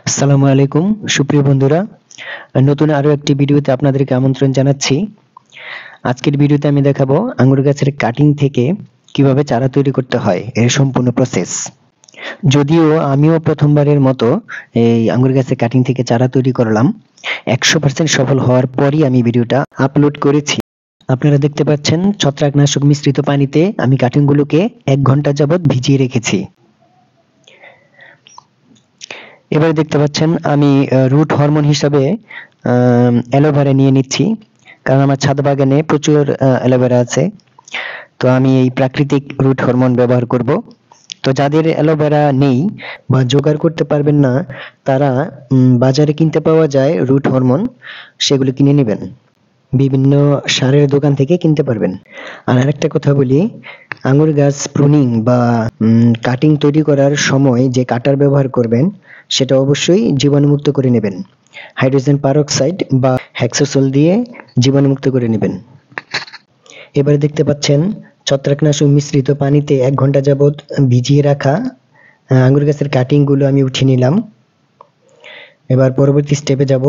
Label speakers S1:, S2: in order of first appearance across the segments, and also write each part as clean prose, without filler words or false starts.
S1: আসসালামু আলাইকুম সুপ্রিয় বন্ধুরা, নতুন আরো একটি ভিডিওতে আপনাদেরকে আমন্ত্রণ জানাচ্ছি। আজকের ভিডিওতে আমি দেখাবো আঙ্গুর গাছের কাটিং থেকে কিভাবে চারা তৈরি করতে হয় এর সম্পূর্ণ প্রসেস। যদিও আমিও প্রথমবারের মতো এই আঙ্গুর গাছের কাটিং থেকে চারা তৈরি করলাম, 100% সফল হওয়ার পরই আমি ভিডিওটা আপলোড করেছি। আপনারা দেখতে পাচ্ছেন ছত্রাকনাশক মিশ্রিত পানিতে আমি কাটিংগুলোকে 1 ঘন্টা যাবত ভিজিয়ে রেখেছি। এবারে দেখতে পাচ্ছেন আমি রুট হরমোন হিসাবে অ্যালোভেরা নিয়ে নিচ্ছি, কারণ আমার ছাদ বাগানে প্রচুর অ্যালোভেরা আছে। তো আমি এই প্রাকৃতিক রুট হরমোন ব্যবহার করব। তো যাদের অ্যালোভেরা নেই বা জোগাড় করতে পারবেন না, তারা বাজারে কিনতে পাওয়া যায় রুট হরমোন, সেগুলো কিনে নেবেন। বিভিন্ন সারের দোকান থেকে কিনতে পারবেন। আর আরেকটা কথা বলি, আঙ্গুর গাছ প্রুনিং বা কাটিং তৈরি করার সময় যে কাটার ব্যবহার করবেন সেটা অবশ্যই জীবাণুমুক্ত করে নেবেন। হাইড্রোজেন পারঅক্সাইড বা হেক্সাসোল দিয়ে জীবাণুমুক্ত করে নেবেন। এবারে দেখতে পাচ্ছেন ছত্রাকনাশক মিশ্রিত পানিতে 1 ঘন্টা যাবত ভিজিয়ে রাখা আঙ্গুর গাছের কাটিং গুলো আমি উঠিয়ে নিলাম। এবার পরবর্তী স্টেপে যাব।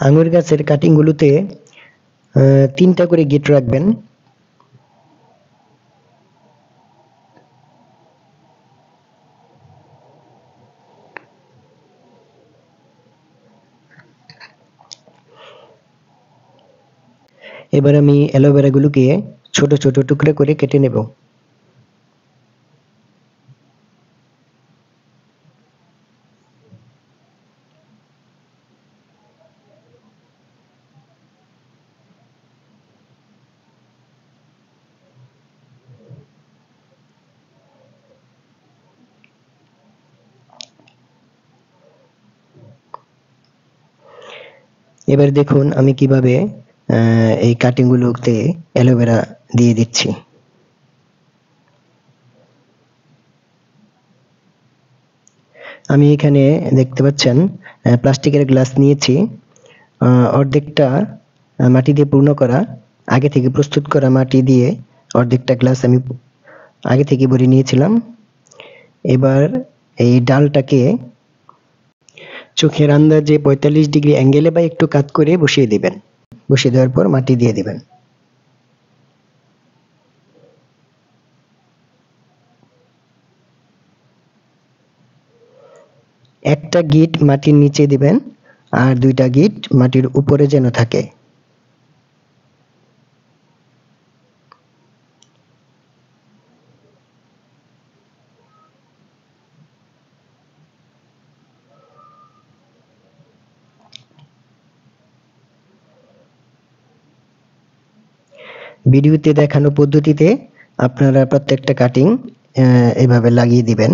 S1: আঙ্গুর গাছের কাটিং গুলোতে 3টা করে গিট রাখবেন। এবার আমি অ্যালোভেরা গুলোকে ছোট ছোট টুকরা করে কেটে নেব। এবার দেখুন আমি কিভাবে এই কাটিং গুলোতে অ্যালোভেরা দিয়ে দিচ্ছি। আমি এখানে দেখতে পাচ্ছেন প্লাস্টিকের গ্লাস নিয়েছি, অর্ধেকটা মাটি দিয়ে পূর্ণ করা, আগে থেকে প্রস্তুত করা মাটি দিয়ে অর্ধেকটা গ্লাস আমি আগে থেকে ভরে নিয়েছিলাম। এবার এই ডালটাকে চোখের আন্দাজে 45 ডিগ্রি অ্যাঙ্গেলে বা একটু কাত করে বসিয়ে দিবেন। বসিয়ে দেওয়ার পর মাটি দিয়ে দিবেন। একটা গিট মাটির নিচে দিবেন আর 2টা গিট মাটির উপরে যেন থাকে। ভিডিওতে দেখানো পদ্ধতিতে আপনারা প্রত্যেকটা কাটিং এভাবে লাগিয়ে দিবেন।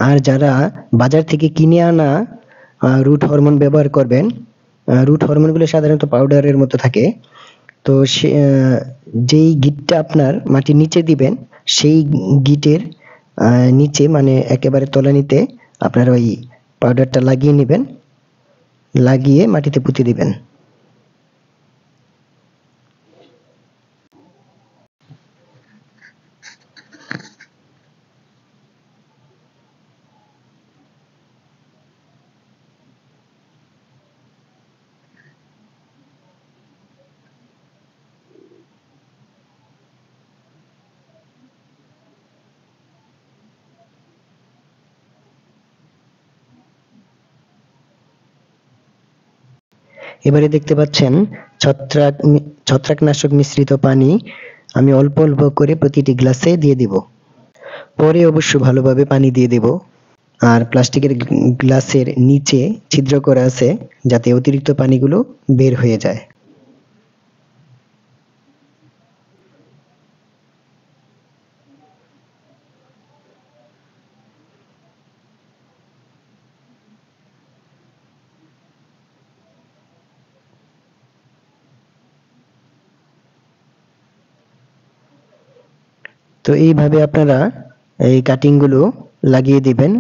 S1: আর যারা বাজার থেকে কিনে আনা রুট হরমোন ব্যবহার করবেন, রুট হরমোনগুলো সাধারণত পাউডারের মতো থাকে। তো যেই গিটটা আপনার মাটির নিচে দিবেন, সেই গিটের নিচে মানে একেবারে তলানিতে আপনার ওই পাউডারটা লাগিয়ে নেবেন, লাগিয়ে মাটিতে পুঁতে দিবেন। এবারে দেখতে পাচ্ছেন ছত্রাকনাশক মিশ্রিত পানি আমি অল্প অল্প করে প্রতিটি গ্লাসে দিয়ে দিব। পরে অবশ্য ভালোভাবে পানি দিয়ে দেব। আর প্লাস্টিকের গ্লাসের নিচে ছিদ্র করা আছে যাতে অতিরিক্ত পানিগুলো বের হয়ে যায়। তো এইভাবে আপনারা এই কাটিং গুলো লাগিয়ে দিবেন।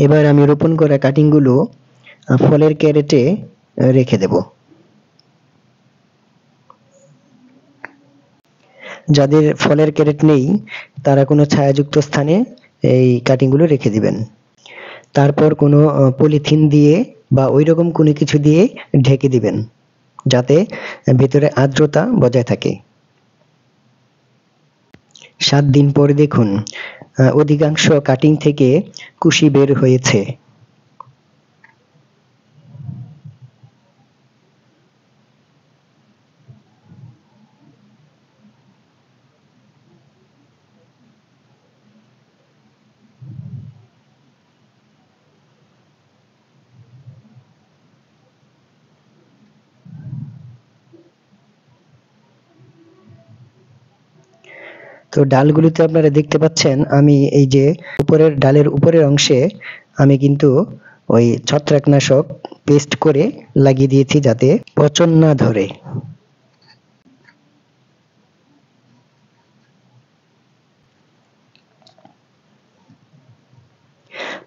S1: এবার আমি রোপণ করা কাটিং গুলো ফলের ক্যারেটে রেখে দেব। যাদের ফলের ক্যারেট নেই তারা কোনো ছায়াযুক্ত স্থানে এই কাটিং গুলো রেখে দিবেন। তারপর কোনো পলিথিন দিয়ে বা ওইরকম কোনো কিছু দিয়ে ঢেকে দিবেন যাতে ভিতরে আর্দ্রতা বজায় থাকে। 7 দিন পরে দেখুন অধিকাংশ কাটিং থেকে কুশি বের হয়েছে। তো ডালগুলিতে আপনারা দেখতে পাচ্ছেন আমি এই যে উপরের ডালের উপরের অংশে আমি কিন্তু ওই ছত্রাকনাশক পেস্ট করে লাগিয়ে দিয়েছি যাতে পচন না ধরে।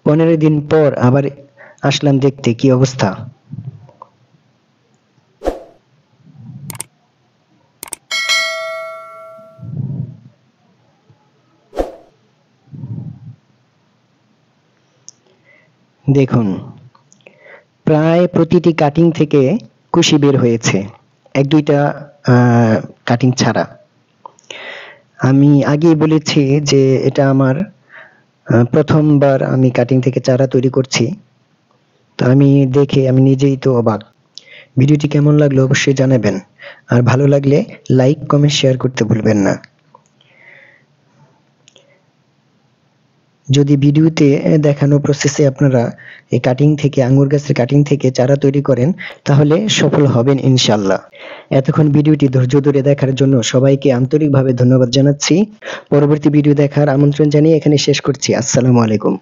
S1: পনেরো দিন পর আবার আসলাম দেখতে কি অবস্থা। দেখুন প্রায় প্রতিটি কাটিং থেকে কুশি বের হয়েছে, 1-2টা কাটিং ছাড়া। আমি আগেই বলেছি যে এটা আমার প্রথমবার আমি কাটিং থেকে চারা তৈরি করছি। তো আমি দেখে আমি নিজেই তো অবাক। ভিডিওটি কেমন লাগলো অবশ্যই জানাবেন, আর ভালো লাগলে লাইক কমেন্ট শেয়ার করতে ভুলবেন না। যদি ভিডিওতে দেখানো প্রসেসে আপনারা এই কাটিং থেকে আঙ্গুর গাছের কাটিং থেকে চারা তৈরি করেন তাহলে সফল হবেন ইনশাআল্লাহ। এতক্ষণ ভিডিওটি ধৈর্য ধরে দেখার জন্য সবাইকে আন্তরিকভাবে ধন্যবাদ জানাচ্ছি। পরবর্তী ভিডিও দেখার আমন্ত্রণ জানিয়ে এখানে শেষ করছি। আসসালামু আলাইকুম।